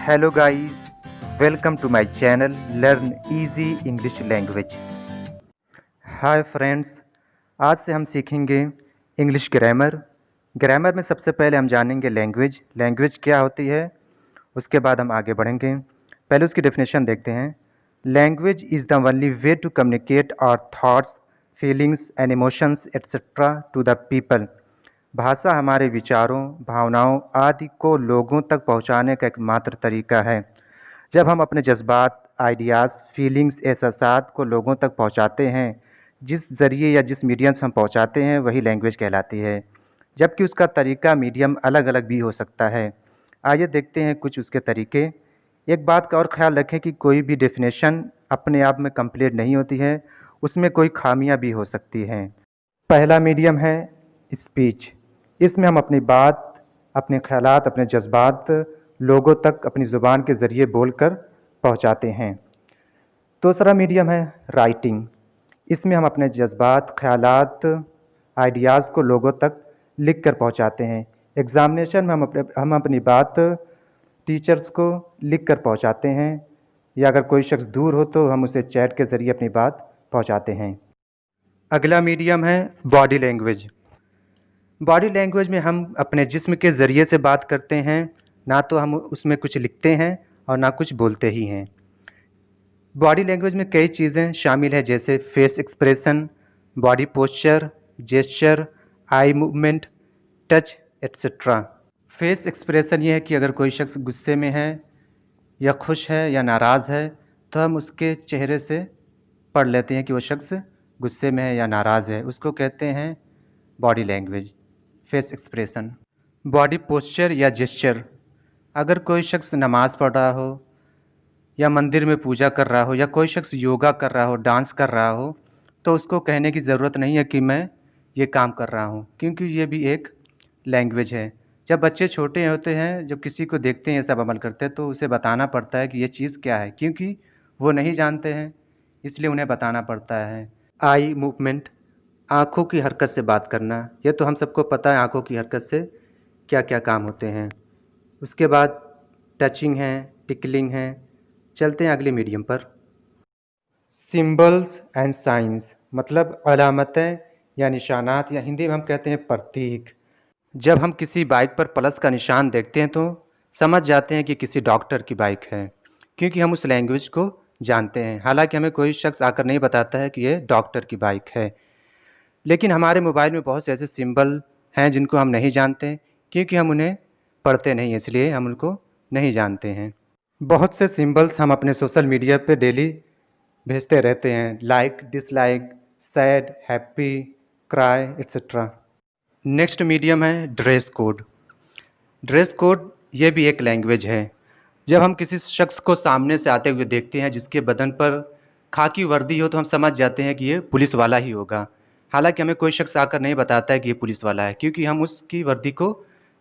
Hello guys, welcome to my channel Learn Easy English Language। Hi friends, आज से हम सीखेंगे इंग्लिश ग्रामर। ग्रामर में सबसे पहले हम जानेंगे लैंग्वेज क्या होती है, उसके बाद हम आगे बढ़ेंगे। पहले उसकी डेफिनेशन देखते हैं। Language is the only way to communicate our thoughts, feelings and emotions etcetera to the people. भाषा हमारे विचारों, भावनाओं आदि को लोगों तक पहुंचाने का एकमात्र तरीका है। जब हम अपने जज्बात, आइडियाज़, फीलिंग्स, एहसासात को लोगों तक पहुंचाते हैं, जिस ज़रिए या जिस मीडियम से हम पहुंचाते हैं वही लैंग्वेज कहलाती है, जबकि उसका तरीका, मीडियम अलग अलग भी हो सकता है। आइए देखते हैं कुछ उसके तरीके। एक बात का और ख्याल रखें कि कोई भी डेफिनेशन अपने आप में कंप्लीट नहीं होती है, उसमें कोई खामियां भी हो सकती हैं। पहला मीडियम है स्पीच। इसमें हम अपनी बात, अपने ख्यालात, अपने जज्बात लोगों तक अपनी ज़ुबान के ज़रिए बोलकर पहुंचाते हैं। दूसरा मीडियम है राइटिंग। इसमें हम अपने जज्बात, ख्यालात, आइडियाज़ को लोगों तक लिख कर पहुँचाते हैं। एग्ज़ामिनेशन में हम अपनी बात टीचर्स को लिख कर पहुँचाते हैं, या अगर कोई शख्स दूर हो तो हम उसे चैट के ज़रिए अपनी बात पहुँचाते हैं। अगला मीडियम है बॉडी लैंग्वेज। बॉडी लैंग्वेज में हम अपने जिस्म के ज़रिए से बात करते हैं, ना तो हम उसमें कुछ लिखते हैं और ना कुछ बोलते ही हैं। बॉडी लैंग्वेज में कई चीज़ें शामिल हैं, जैसे face expression, body posture, gesture, eye movement, touch etcetera. Face expression ये है कि अगर कोई शख्स गुस्से में है या खुश है या नाराज़ है तो हम उसके चेहरे से पढ़ लेते हैं कि वो शख्स गुस्से में है या नाराज़ है। उसको कहते हैं body language, face expression. Body posture या जेस्चर, अगर कोई शख्स नमाज़ पढ़ रहा हो या मंदिर में पूजा कर रहा हो या कोई शख्स योगा कर रहा हो, डांस कर रहा हो, तो उसको कहने की ज़रूरत नहीं है कि मैं ये काम कर रहा हूँ, क्योंकि ये भी एक लैंग्वेज है। जब बच्चे छोटे होते हैं, जब किसी को देखते हैं ये सब अमल करते हैं, तो उसे बताना पड़ता है कि ये चीज़ क्या है, क्योंकि वो नहीं जानते हैं, इसलिए उन्हें बताना पड़ता है। आई मूवमेंट, आँखों की हरकत से बात करना। ये तो हम सबको पता है आँखों की हरकत से क्या क्या काम होते हैं। उसके बाद टचिंग है, टिकलिंग है। चलते हैं अगले मीडियम पर। सिंबल्स एंड साइंस, मतलब अलामतें या निशानात, या हिंदी में हम कहते हैं प्रतीक। जब हम किसी बाइक पर प्लस का निशान देखते हैं तो समझ जाते हैं कि किसी डॉक्टर की बाइक है, क्योंकि हम उस लैंग्वेज को जानते हैं। हालांकि हमें कोई शख्स आकर नहीं बताता है कि ये डॉक्टर की बाइक है। लेकिन हमारे मोबाइल में बहुत से ऐसे सिंबल हैं जिनको हम नहीं जानते, क्योंकि हम उन्हें पढ़ते नहीं, इसलिए हम उनको नहीं जानते हैं। बहुत से सिंबल्स हम अपने सोशल मीडिया पे डेली भेजते रहते हैं, like, dislike, sad, happy, cry etcetera. Next medium है ड्रेस कोड। ड्रेस कोड ये भी एक लैंग्वेज है। जब हम किसी शख्स को सामने से आते हुए देखते हैं जिसके बदन पर खाकी वर्दी हो, तो हम समझ जाते हैं कि ये पुलिस वाला ही होगा। हालांकि हमें कोई शख्स आकर नहीं बताता है कि ये पुलिस वाला है, क्योंकि हम उसकी वर्दी को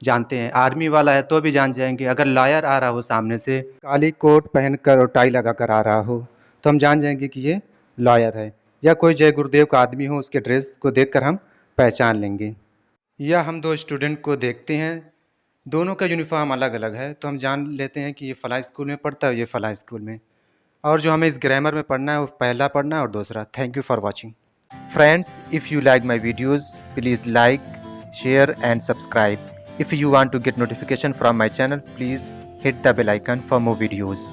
जानते हैं। आर्मी वाला है तो भी जान जाएंगे। अगर लॉयर आ रहा हो सामने से, काली कोट पहनकर और टाई लगाकर आ रहा हो, तो हम जान जाएंगे कि ये लॉयर है। या कोई जय गुरुदेव का आदमी हो, उसके ड्रेस को देखकर हम पहचान लेंगे। या हम दो स्टूडेंट को देखते हैं, दोनों का यूनिफॉर्म अलग अलग है, तो हम जान लेते हैं कि ये फ़लाँ स्कूल में पढ़ता है, ये फ़लाँ स्कूल में। और जो हमें इस ग्रामर में पढ़ना है वो पहला पढ़ना है और दूसरा। Thank you for watching. Friends, if you like my videos, please like, share and subscribe. If you want to get notification from my channel, please hit the bell icon for more videos.